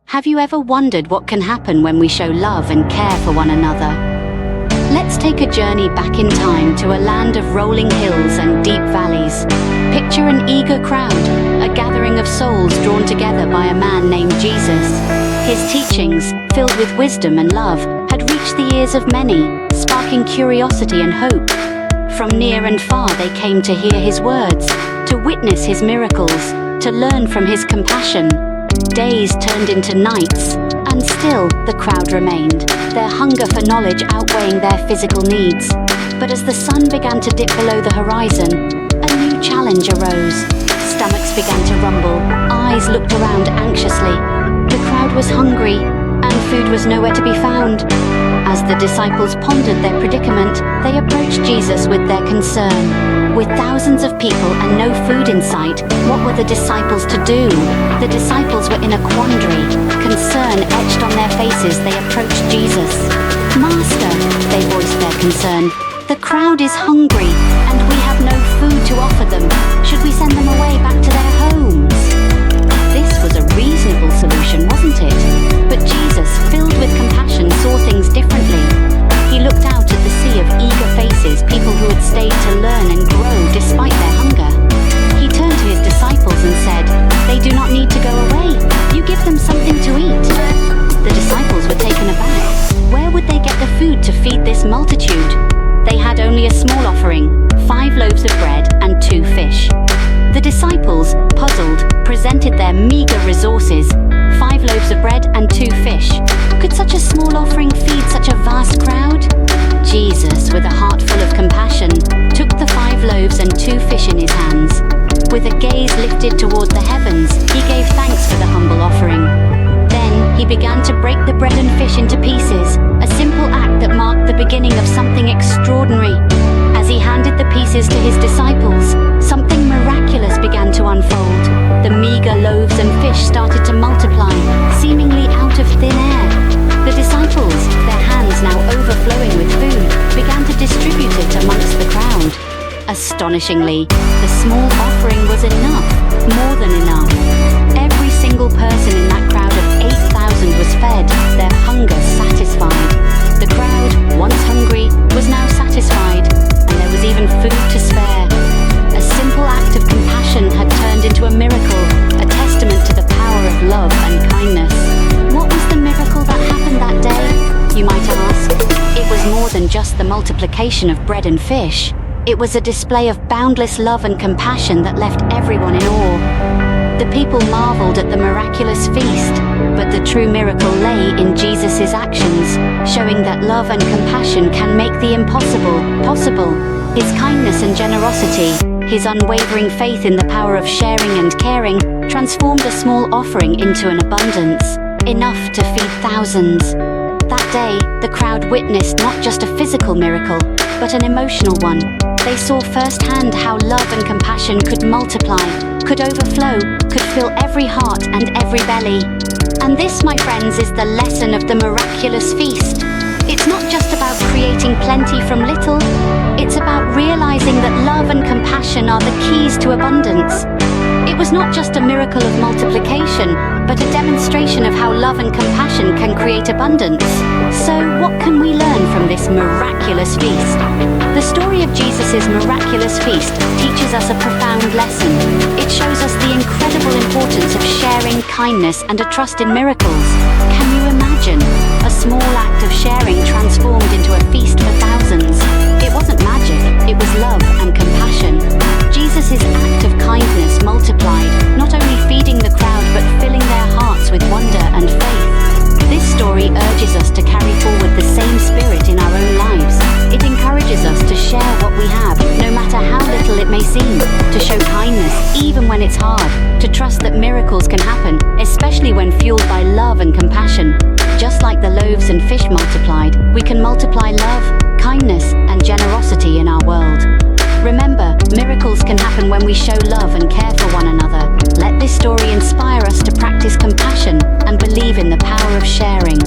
Have you ever wondered what can happen when we show love and care for one another? Let's take a journey back in time to a land of rolling hills and deep valleys. Picture an eager crowd, a gathering of souls drawn together by a man named Jesus. His teachings, filled with wisdom and love, had reached the ears of many, sparking curiosity and hope. From near and far they came to hear his words, to witness his miracles, to learn from his compassion. Days turned into nights, and still the crowd remained, their hunger for knowledge outweighing their physical needs. But as the sun began to dip below the horizon, a new challenge arose. Stomachs began to rumble, eyes looked around anxiously. The crowd was hungry, and food was nowhere to be found. As the disciples pondered their predicament, they approached Jesus with their concern. With thousands of people and no food in sight, what were the disciples to do? The disciples were in a quandary. Concern etched on their faces, they approached Jesus. "Master," they voiced their concern, "the crowd is hungry, and we have no food to offer them. Should we send them away back to their homes?" This was a reasonable solution, wasn't it? But Jesus, filled with compassion, saw things differently. He looked out at the sea of eager faces, people who had stayed to learn and grow despite their hunger. He turned to his disciples and said, "They do not need to go away. You give them something to eat." The disciples were taken aback. Where would they get the food to feed this multitude? They had only a small offering, 5 loaves of bread and 2 fish. The disciples, puzzled, presented their meager resources, 5 loaves of bread and 2 fish. Could such a small offering feed such a vast crowd? Jesus, with a heart full of compassion, took the 5 loaves and 2 fish in his hands. With a gaze lifted toward the heavens, he gave thanks for the humble offering. Then he began to break the bread and fish into pieces, a simple act that marked the beginning of something extraordinary. As he handed the pieces to his disciples, something miraculous began to unfold. The meager loaves and fish started to multiply, seemingly out of thin air. The disciples, their hands now overflowing with food, began to distribute it amongst the crowd. Astonishingly, the small offering was enough, more than enough. Every single person in that crowd of 8,000 was fed, their hunger satisfied. The crowd, once hungry, was now satisfied, and there was even food to spare. A simple act of compassion had turned into a miracle, a testament to the power of love and kindness. What was the miracle that happened that day, you might ask? It was more than just the multiplication of bread and fish. It was a display of boundless love and compassion that left everyone in awe. The people marveled at the miraculous feast, but the true miracle lay in Jesus' actions, showing that love and compassion can make the impossible possible. His kindness and generosity, his unwavering faith in the power of sharing and caring, transformed a small offering into an abundance, enough to feed thousands. That day, the crowd witnessed not just a physical miracle, but an emotional one. They saw firsthand how love and compassion could multiply, could overflow, could fill every heart and every belly. And this, my friends, is the lesson of the miraculous feast. It's not just about creating plenty from little, it's about realizing that love and compassion are the keys to abundance. It was not just a miracle of multiplication, but a demonstration of how love and compassion can create abundance. So, what can we learn from this miraculous feast? The story of Jesus' miraculous feast teaches us a profound lesson. It shows us the incredible importance of sharing kindness and a trust in miracles. Can you imagine? A small act of sharing transformed into a feast for thousands. It wasn't magic, it was love and compassion. Jesus' act of kindness multiplied, not only feeding the crowd but filling their hearts with wonder and faith. This story urges us to carry forward the same spirit in our own lives. It encourages us to share what we have, no matter how little it may seem, to show kindness even when it's hard, to trust that miracles can happen, especially when fueled by love and compassion. Just like the loaves and fish multiplied, we can multiply love, kindness, and generosity in our world. Remember, miracles can happen when we show love and care for one another. Let this story inspire us to practice compassion and believe in the power of sharing.